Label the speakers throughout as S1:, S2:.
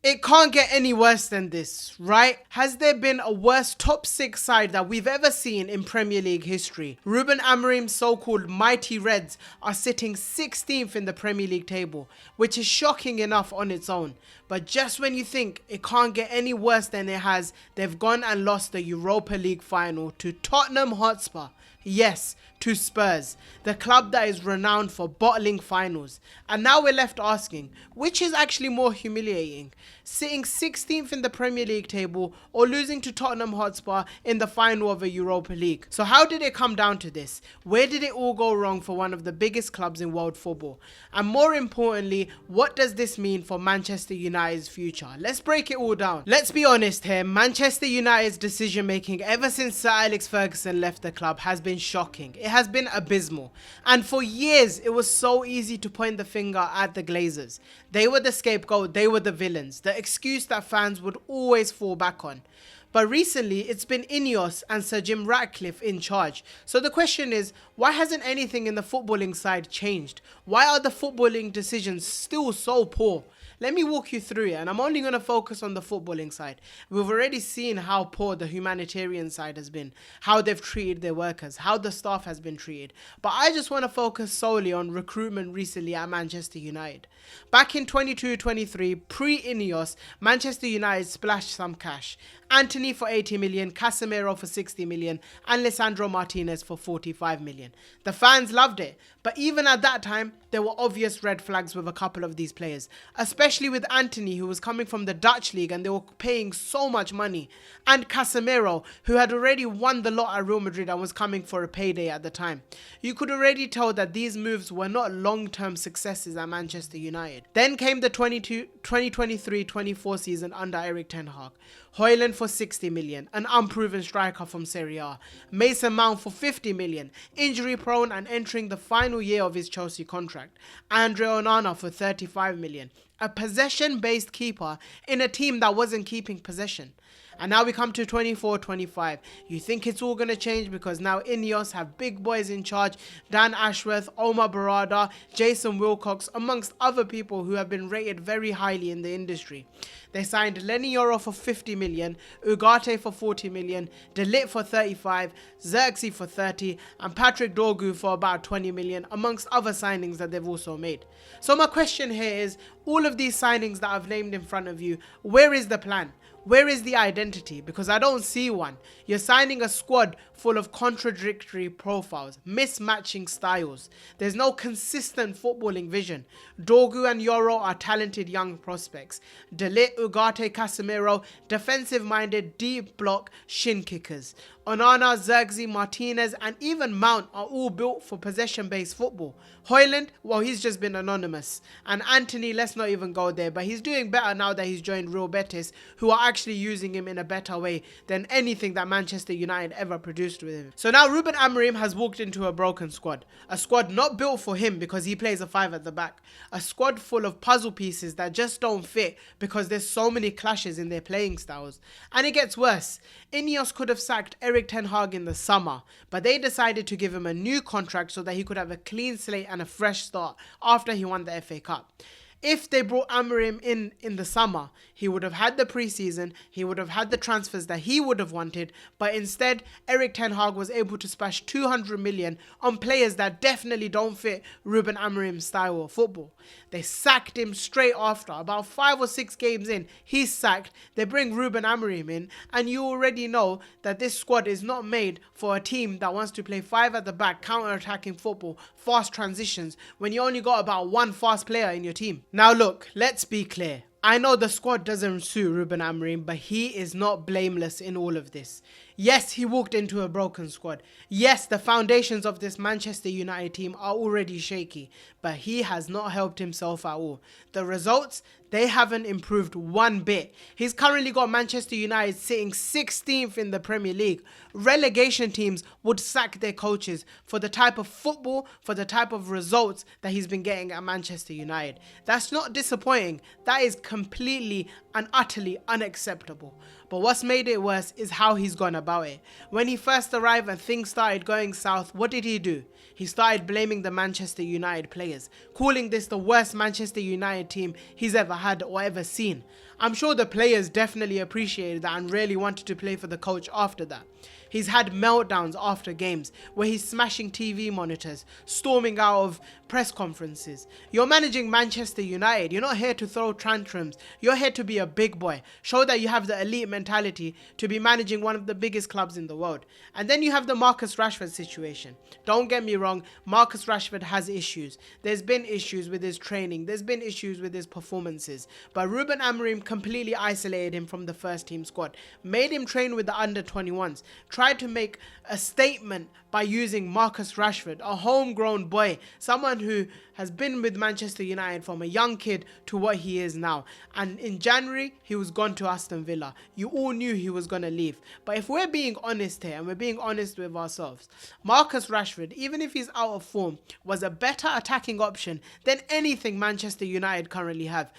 S1: It can't get any worse than this, right? Has there been a worse top 6 side that we've ever seen in Premier League history? Ruben Amorim's so-called mighty Reds are sitting 16th in the Premier League table, which is shocking enough on its own. But just when you think it can't get any worse than it has, they've gone and lost the Europa League final to Tottenham Hotspur. Yes, to Spurs, the club that is renowned for bottling finals. And now we're left asking, which is actually more humiliating? Sitting 16th in the Premier League table or losing to Tottenham Hotspur in the final of a Europa League? So how did it come down to this? Where did it all go wrong for one of the biggest clubs in world football? And more importantly, what does this mean for Manchester United's future? Let's break it all down. Let's be honest here, Manchester United's decision making ever since Sir Alex Ferguson left the club has been shocking. It has been abysmal. And for years, it was so easy to point the finger at the Glazers. They were the scapegoat, they were the villains, the excuse that fans would always fall back on. But recently, it's been INEOS and Sir Jim Ratcliffe in charge. So the question is, why hasn't anything in the footballing side changed? Why are the footballing decisions still so poor? Let me walk you through it, and I'm only going to focus on the footballing side. We've already seen how poor the humanitarian side has been, how they've treated their workers, how the staff has been treated. But I just want to focus solely on recruitment recently at Manchester United. Back in 22-23, pre-INEOS, Manchester United splashed some cash. Antony for 80 million, Casemiro for 60 million, and Lisandro Martinez for 45 million. The fans loved it, but even at that time, there were obvious red flags with a couple of these players, especially with Antony, who was coming from the Dutch league and they were paying so much money, and Casemiro, who had already won the lot at Real Madrid and was coming for a payday at the time. You could already tell that these moves were not long-term successes at Manchester United. Then came the 2023-24 season under Erik ten Hag. Højlund for 60 million, an unproven striker from Serie A. Mason Mount for 50 million, injury prone and entering the final year of his Chelsea contract. Andre Onana for 35 million, a possession-based keeper in a team that wasn't keeping possession. And now we come to 24-25. You think it's all going to change because now INEOS have big boys in charge. Dan Ashworth, Omar Barada, Jason Wilcox, amongst other people who have been rated very highly in the industry. They signed Lenny Yoro for 50 million, Ugarte for 40 million, De Ligt for 35, Xerxes for 30, and Patrick Dorgu for about 20 million, amongst other signings that they've also made. So my question here is, all of these signings that I've named in front of you, where is the plan? Where is the identity? Because I don't see one. You're signing a squad full of contradictory profiles, mismatching styles. There's no consistent footballing vision. Dorgu and Yoro are talented young prospects. De Ligt, Ugarte, Casemiro, defensive-minded, deep block shin kickers. Onana, Xerxes, Martinez, and even Mount are all built for possession-based football. Højlund, well, he's just been anonymous. And Antony, let's not even go there, but he's doing better now that he's joined Real Betis, who are actually using him in a better way than anything that Manchester United ever produced with him. So now Ruben Amorim has walked into a broken squad. A squad not built for him because he plays a 5 at the back. A squad full of puzzle pieces that just don't fit because there's so many clashes in their playing styles. And it gets worse. INEOS could have sacked Erik ten Hag in the summer, but they decided to give him a new contract so that he could have a clean slate and a fresh start after he won the FA Cup. If they brought Amorim in the summer, he would have had the preseason, he would have had the transfers that he would have wanted, but instead, Erik ten Hag was able to splash 200 million on players that definitely don't fit Ruben Amorim's style of football. They sacked him straight after. About 5 or 6 games in, he's sacked. They bring Ruben Amorim in, and you already know that this squad is not made for a team that wants to play 5 at the back, counter-attacking football, fast transitions, when you only got about one fast player in your team. Now look, let's be clear. I know the squad doesn't suit Ruben Amorim, but he is not blameless in all of this. Yes, he walked into a broken squad. Yes, the foundations of this Manchester United team are already shaky, but he has not helped himself at all. The results, they haven't improved one bit. He's currently got Manchester United sitting 16th in the Premier League. Relegation teams would sack their coaches for the type of football, for the type of results that he's been getting at Manchester United. That's not disappointing. That is completely and utterly unacceptable. But what's made it worse is how he's gone about it. When he first arrived and things started going south, what did he do? He started blaming the Manchester United players, calling this the worst Manchester United team he's ever had or ever seen. I'm sure the players definitely appreciated that and really wanted to play for the coach after that. He's had meltdowns after games where he's smashing TV monitors, storming out of press conferences. You're managing Manchester United. You're not here to throw tantrums. You're here to be a big boy. Show that you have the elite mentality to be managing one of the biggest clubs in the world. And then you have the Marcus Rashford situation. Don't get me wrong, Marcus Rashford has issues. There's been issues with his training. There's been issues with his performances. But Ruben Amorim completely isolated him from the first team squad. Made him train with the under-21s. Tried to make a statement by using Marcus Rashford, a homegrown boy, someone who has been with Manchester United from a young kid to what he is now. And in January, he was gone to Aston Villa. You all knew he was going to leave. But if we're being honest here, and we're being honest with ourselves, Marcus Rashford, even if he's out of form, was a better attacking option than anything Manchester United currently have.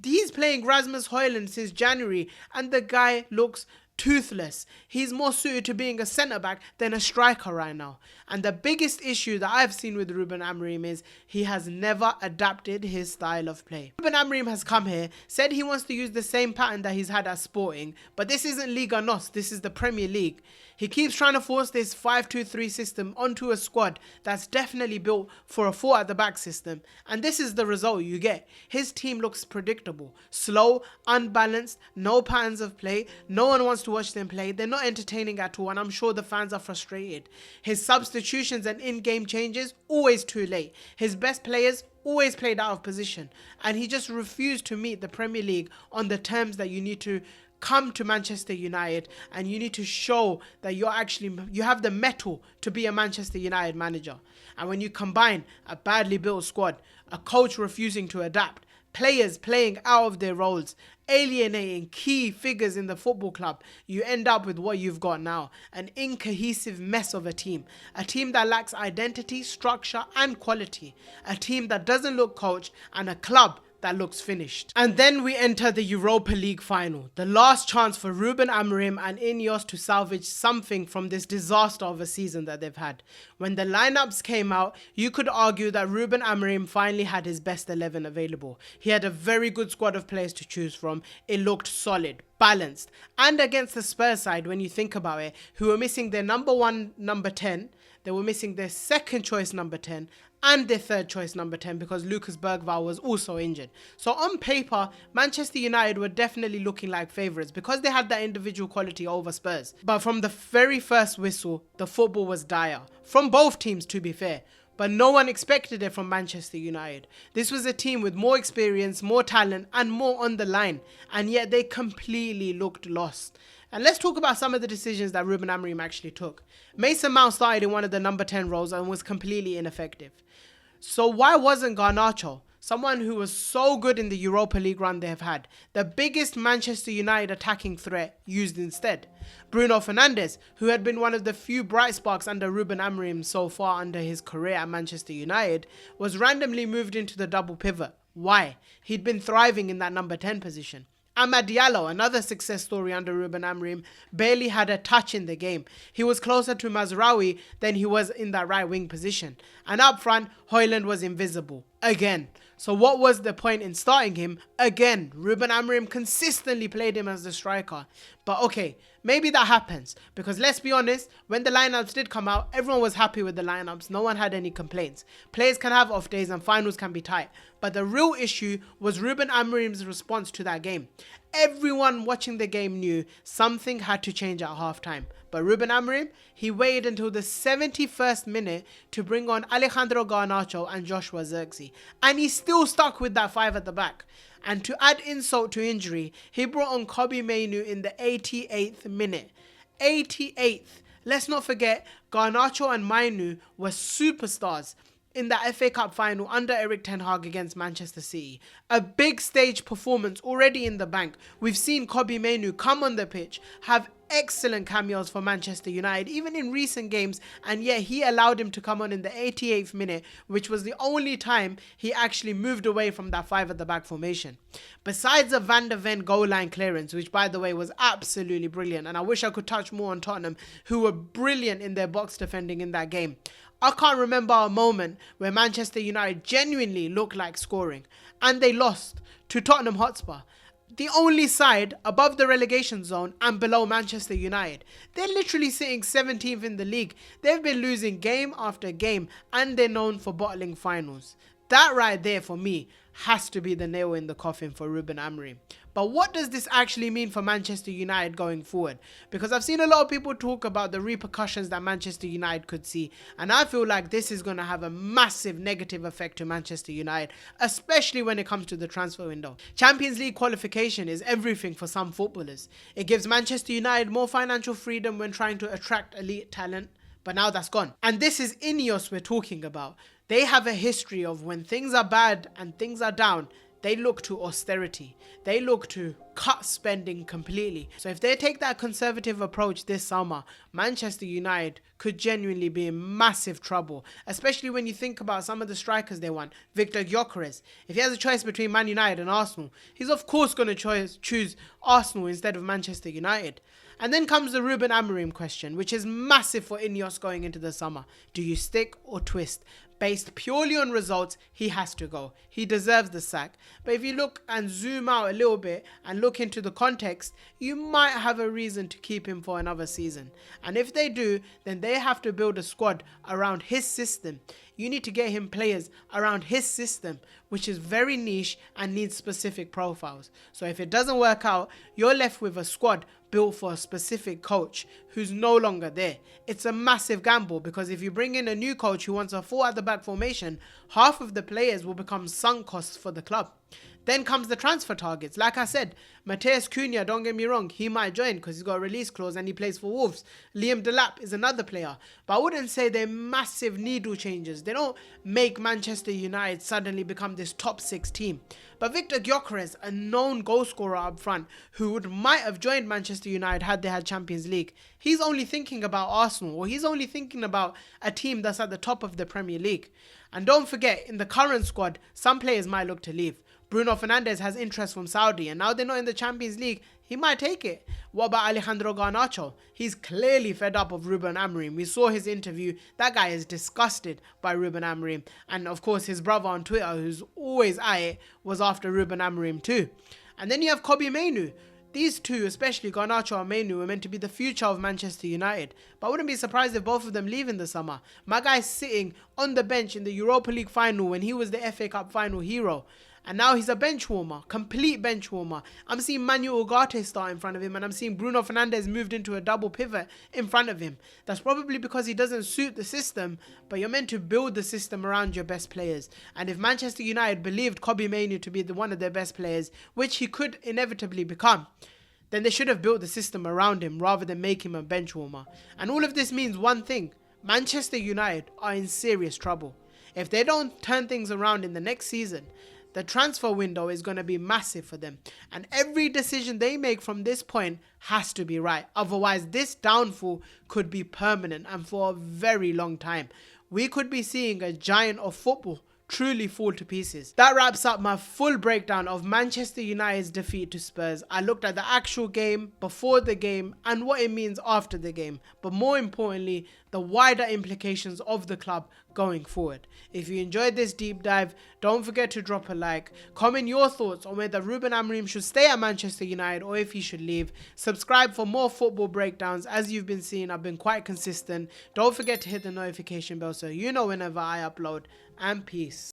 S1: He's playing Rasmus Højlund since January, and the guy looks toothless. He's more suited to being a centre-back than a striker right now. And the biggest issue that I've seen with Ruben Amorim is he has never adapted his style of play. Ruben Amorim has come here, said he wants to use the same pattern that he's had at Sporting, but this isn't Liga NOS, this is the Premier League. He keeps trying to force this 5-2-3 system onto a squad that's definitely built for a 4 at the back system, and this is the result you get. His team looks predictable, slow, unbalanced, no patterns of play, no one wants to watch them play, they're not entertaining at all, and I'm sure the fans are frustrated. His substitutions and in-game changes, always too late. His best players always played out of position, and he just refused to meet the Premier League on the terms that you need to come to Manchester United, and you need to show that you have the mettle to be a Manchester United manager. And when you combine a badly built squad, a coach refusing to adapt, players playing out of their roles, alienating key figures in the football club, you end up with what you've got now, an incohesive mess of a team that lacks identity, structure and quality, a team that doesn't look coached, and a club that looks finished. And then we enter the Europa League final, the last chance for Ruben Amorim and INEOS to salvage something from this disaster of a season that they've had. When the lineups came out, you could argue that Ruben Amorim finally had his best 11 available. He had a very good squad of players to choose from. It looked solid, balanced, and against the Spurs side, when you think about it, who were missing their number 1, number 10, they were missing their second choice number 10, and their third choice number 10 because Lucas Bergvall was also injured. So on paper, Manchester United were definitely looking like favourites because they had that individual quality over Spurs. But from the very first whistle, the football was dire. From both teams, to be fair. But no one expected it from Manchester United. This was a team with more experience, more talent, and more on the line. And yet they completely looked lost. And let's talk about some of the decisions that Ruben Amorim actually took. Mason Mount started in one of the number 10 roles and was completely ineffective. So why wasn't Garnacho, someone who was so good in the Europa League run they have had, the biggest Manchester United attacking threat, used instead? Bruno Fernandes, who had been one of the few bright sparks under Ruben Amorim so far under his career at Manchester United, was randomly moved into the double pivot. Why? He'd been thriving in that number 10 position. Amad Diallo, another success story under Ruben Amorim, barely had a touch in the game. He was closer to Mazraoui than he was in that right wing position. And up front, Højlund was invisible. Again. So what was the point in starting him? Again, Ruben Amorim consistently played him as the striker. But okay, maybe that happens. Because let's be honest, when the lineups did come out, everyone was happy with the lineups. No one had any complaints. Players can have off days and finals can be tight. But the real issue was Ruben Amorim's response to that game. Everyone watching the game knew something had to change at halftime. But Ruben Amorim, he waited until the 71st minute to bring on Alejandro Garnacho and Joshua Zirkzee. And he still stuck with that 5 at the back. And to add insult to injury, he brought on Kobbie Mainoo in the 88th minute. 88th. Let's not forget, Garnacho and Mainoo were superstars in the FA Cup final under Erik ten Hag against Manchester City. A big stage performance already in the bank. We've seen Kobbie Mainoo come on the pitch, have excellent cameos for Manchester United, even in recent games, and yet he allowed him to come on in the 88th minute, which was the only time he actually moved away from that 5 at the back formation. Besides a Van de Ven goal line clearance, which by the way was absolutely brilliant, and I wish I could touch more on Tottenham, who were brilliant in their box defending in that game. I can't remember a moment where Manchester United genuinely looked like scoring, and they lost to Tottenham Hotspur. the only side above the relegation zone and below Manchester United. They're literally sitting 17th in the league. They've been losing game after game and they're known for bottling finals. That right there for me has to be the nail in the coffin for Ruben Amorim. But what does this actually mean for Manchester United going forward? Because I've seen a lot of people talk about the repercussions that Manchester United could see, and I feel like this is going to have a massive negative effect to Manchester United, especially when it comes to the transfer window. Champions League qualification is everything for some footballers. It gives Manchester United more financial freedom when trying to attract elite talent, but now that's gone. And this is INEOS we're talking about. They have a history of when things are bad and things are down, they look to austerity. They look to cut spending completely. So if they take that conservative approach this summer, Manchester United could genuinely be in massive trouble, especially when you think about some of the strikers they want. Victor Gyökeres, if he has a choice between Man United and Arsenal, he's of course going to choose Arsenal instead of Manchester United. And then comes the Ruben Amorim question, which is massive for INEOS going into the summer. Do you stick or twist? Based purely on results, he has to go. He deserves the sack. But if you look and zoom out a little bit and look into the context, you might have a reason to keep him for another season. And if they do, then they have to build a squad around his system. You need to get him players around his system, which is very niche and needs specific profiles. So if it doesn't work out, you're left with a squad built for a specific coach who's no longer there. It's a massive gamble because if you bring in a new coach who wants a 4 at the back formation, half of the players will become sunk costs for the club. Then comes the transfer targets. Like I said, Matheus Cunha, don't get me wrong, he might join because he's got a release clause and he plays for Wolves. Liam Delap is another player. But I wouldn't say they're massive needle changes. They don't make Manchester United suddenly become this top 6 team. But Victor Gyökeres, a known goal scorer up front, who might have joined Manchester United had they had Champions League, he's only thinking about Arsenal, or he's only thinking about a team that's at the top of the Premier League. And don't forget, in the current squad, some players might look to leave. Bruno Fernandes has interest from Saudi, and now they're not in the Champions League, he might take it. What about Alejandro Garnacho? He's clearly fed up of Ruben Amorim. We saw his interview. That guy is disgusted by Ruben Amorim. And of course, his brother on Twitter, who's always at it, was after Ruben Amorim too. And then you have Kobbie Mainoo. These two, especially Garnacho and Mainoo, were meant to be the future of Manchester United. But I wouldn't be surprised if both of them leave in the summer. My guy's sitting on the bench in the Europa League final when he was the FA Cup final hero. And now he's a bench warmer, complete bench warmer. I'm seeing Manu Ugarte start in front of him, and I'm seeing Bruno Fernandes moved into a double pivot in front of him. That's probably because he doesn't suit the system, but you're meant to build the system around your best players. And if Manchester United believed Kobbie Mainoo to be one of their best players, which he could inevitably become, then they should have built the system around him rather than make him a bench warmer. And all of this means one thing: Manchester United are in serious trouble. If they don't turn things around in the next season, the transfer window is going to be massive for them. And every decision they make from this point has to be right. Otherwise, this downfall could be permanent and for a very long time. We could be seeing a giant of football truly fall to pieces. That wraps up my full breakdown of Manchester United's defeat to Spurs. I looked at the actual game, before the game, and what it means after the game. But more importantly, the wider implications of the club going forward. If you enjoyed this deep dive, don't forget to drop a like. Comment your thoughts on whether Ruben Amorim should stay at Manchester United or if he should leave. Subscribe for more football breakdowns. As you've been seeing, I've been quite consistent. Don't forget to hit the notification bell so you know whenever I upload. And peace.